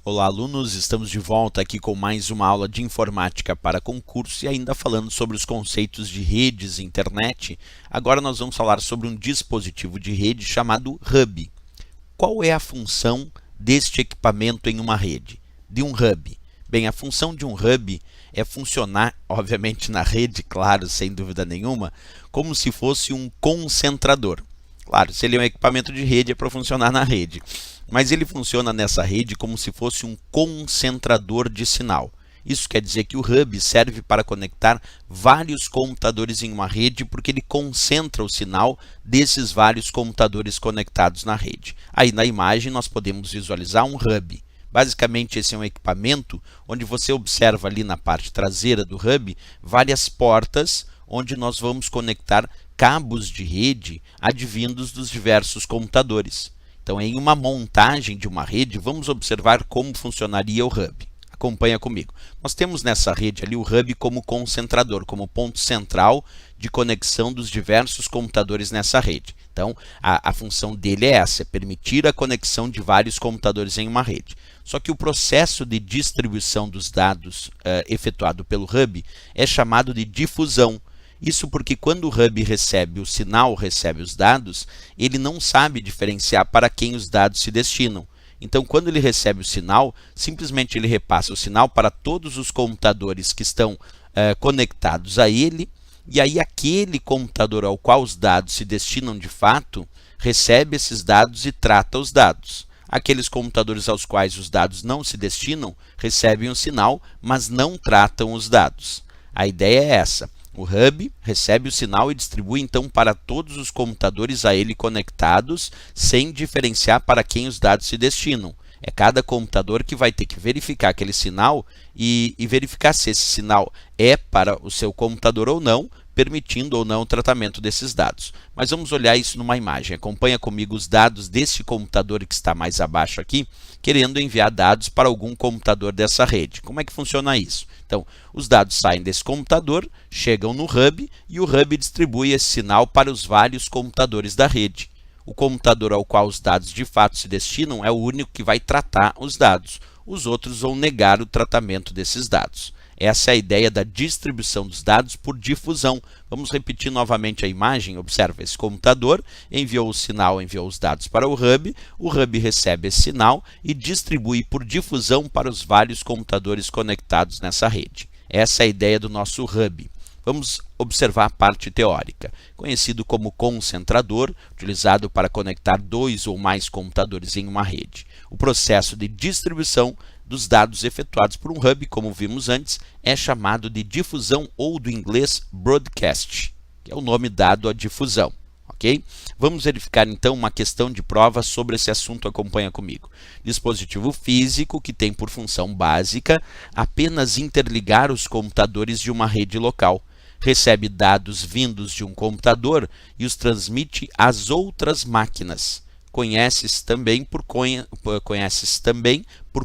Olá, alunos! Estamos de volta aqui com mais uma aula de informática para concurso e ainda falando sobre os conceitos de redes e internet. Agora nós vamos falar sobre um dispositivo de rede chamado hub. Qual é a função deste equipamento em uma rede? De um hub? Bem, a função de um hub é funcionar, obviamente na rede, claro, sem dúvida nenhuma, como se fosse um concentrador. Claro, se ele é um equipamento de rede, é para funcionar na rede. Mas ele funciona nessa rede como se fosse um concentrador de sinal. Isso quer dizer que o hub serve para conectar vários computadores em uma rede porque ele concentra o sinal desses vários computadores conectados na rede. Aí na imagem nós podemos visualizar um hub. Basicamente esse é um equipamento onde você observa ali na parte traseira do hub várias portas onde nós vamos conectar cabos de rede advindos dos diversos computadores. Então, em uma montagem de uma rede, vamos observar como funcionaria o hub. Acompanha comigo. Nós temos nessa rede ali o hub como concentrador, como ponto central de conexão dos diversos computadores nessa rede. Então, a função dele é essa, é permitir a conexão de vários computadores em uma rede. Só que o processo de distribuição dos dados efetuado pelo hub é chamado de difusão. Isso porque quando o hub recebe o sinal, recebe os dados, ele não sabe diferenciar para quem os dados se destinam. Então, quando ele recebe o sinal, simplesmente ele repassa o sinal para todos os computadores que estão conectados a ele, e aí aquele computador ao qual os dados se destinam de fato, recebe esses dados e trata os dados. Aqueles computadores aos quais os dados não se destinam, recebem o sinal, mas não tratam os dados. A ideia é essa. O hub recebe o sinal e distribui então para todos os computadores a ele conectados, sem diferenciar para quem os dados se destinam. É cada computador que vai ter que verificar aquele sinal e verificar se esse sinal é para o seu computador ou não, permitindo ou não o tratamento desses dados. Mas vamos olhar isso numa imagem. Acompanha comigo os dados desse computador que está mais abaixo aqui, querendo enviar dados para algum computador dessa rede. Como é que funciona isso? Então, os dados saem desse computador, chegam no hub e o hub distribui esse sinal para os vários computadores da rede. O computador ao qual os dados de fato se destinam é o único que vai tratar os dados. Os outros vão negar o tratamento desses dados. Essa é a ideia da distribuição dos dados por difusão. Vamos repetir novamente a imagem. Observa, esse computador enviou o sinal, enviou os dados para o hub recebe esse sinal e distribui por difusão para os vários computadores conectados nessa rede. Essa é a ideia do nosso hub. Vamos observar a parte teórica. Conhecido como concentrador, utilizado para conectar dois ou mais computadores em uma rede. O processo de distribuição dos dados efetuados por um hub, como vimos antes, é chamado de difusão ou do inglês broadcast, que é o nome dado à difusão. Okay? Vamos verificar então uma questão de prova sobre esse assunto. Acompanha comigo. Dispositivo físico que tem por função básica apenas interligar os computadores de uma rede local. Recebe dados vindos de um computador e os transmite às outras máquinas. Conheces também por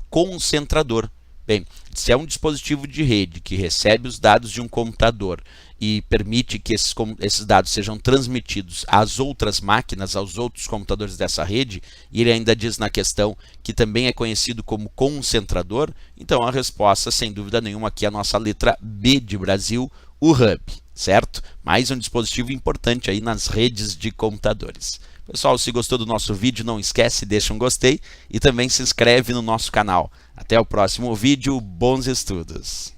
concentrador. Bem, se é um dispositivo de rede que recebe os dados de um computador e permite que esses dados sejam transmitidos às outras máquinas, aos outros computadores dessa rede, e ele ainda diz na questão que também é conhecido como concentrador, então a resposta, sem dúvida nenhuma, aqui é a nossa letra B de Brasil, o hub, certo? Mais um dispositivo importante aí nas redes de computadores. Pessoal, se gostou do nosso vídeo, não esquece, deixa um gostei e também se inscreve no nosso canal. Até o próximo vídeo, bons estudos!